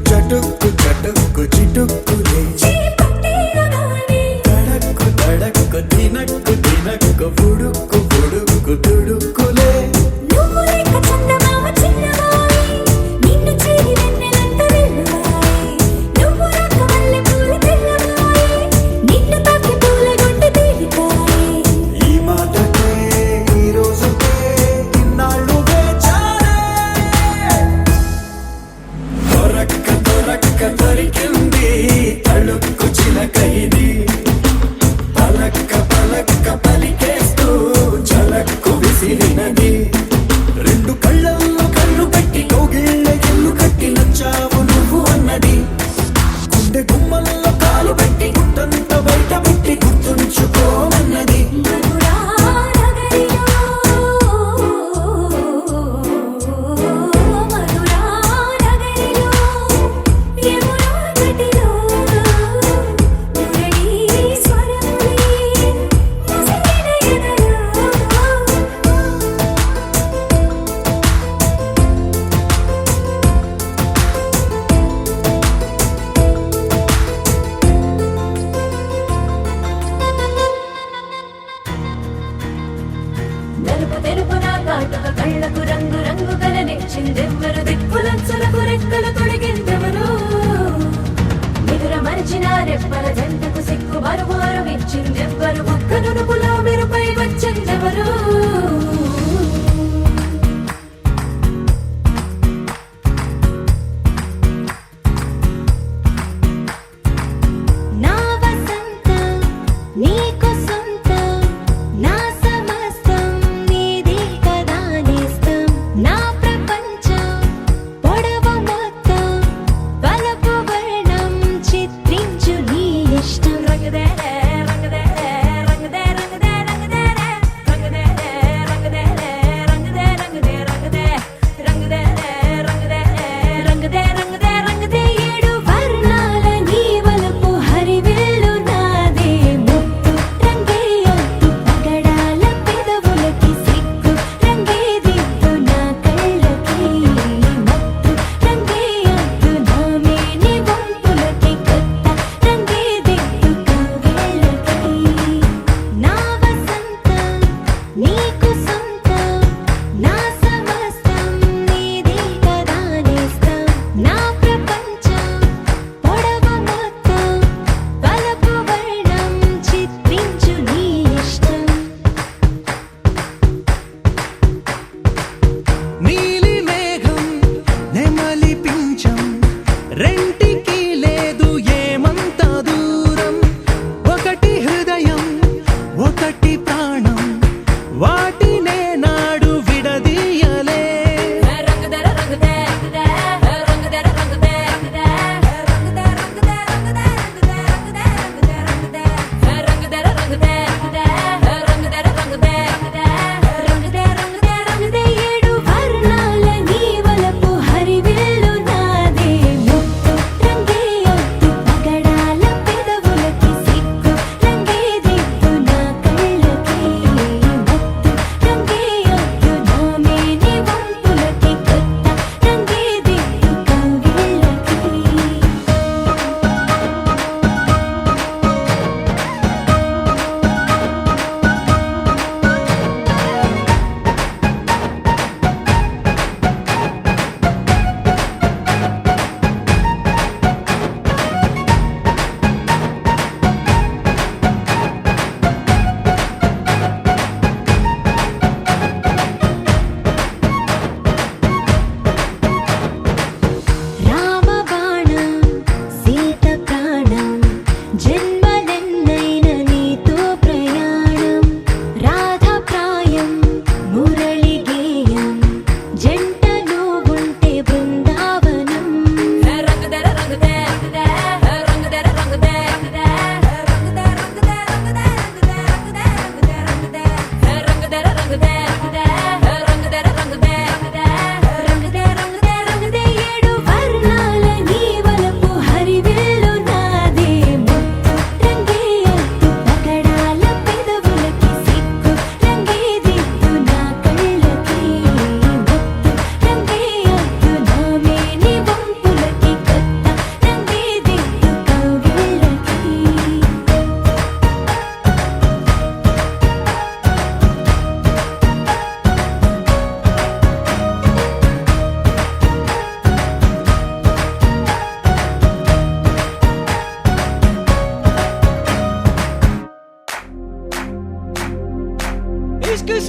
S2: చటుక్కు చటుక్కు చిటుక్కులే తడక్కు తడక్కు దినక్కు దినక్కు బుడుక్కు బుడుక్కు దుడుక్కులే
S4: నువ్వు లేక చందమామ చిన్నవాయి నిన్ను చేరి వెన్నెలంత వెల్లువాయి నువ్వు రాక మల్లె పూలు తెల్లవాయి నిన్ను తాకి పూల గుండె తేలికాయి
S2: ఈ మాటకే ఈ రోజుకే ఇన్నాళ్ళు వేచారే దొరక్క దొరక్క దొరికింది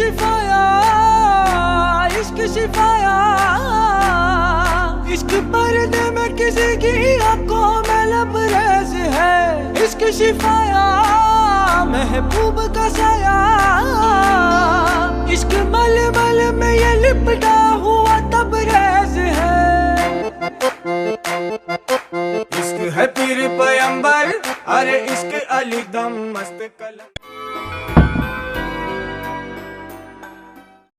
S7: शिफाया इश्क शिफाया इश्क पर्दे में किसी की आंखों में लबरेज है इश्क शिफाया महबूब का साया इश्क मल मल में ये लिपटा हुआ तबरेज है इश्क है पीर पैगंबर अरे इश्क अली दम मस्त कलम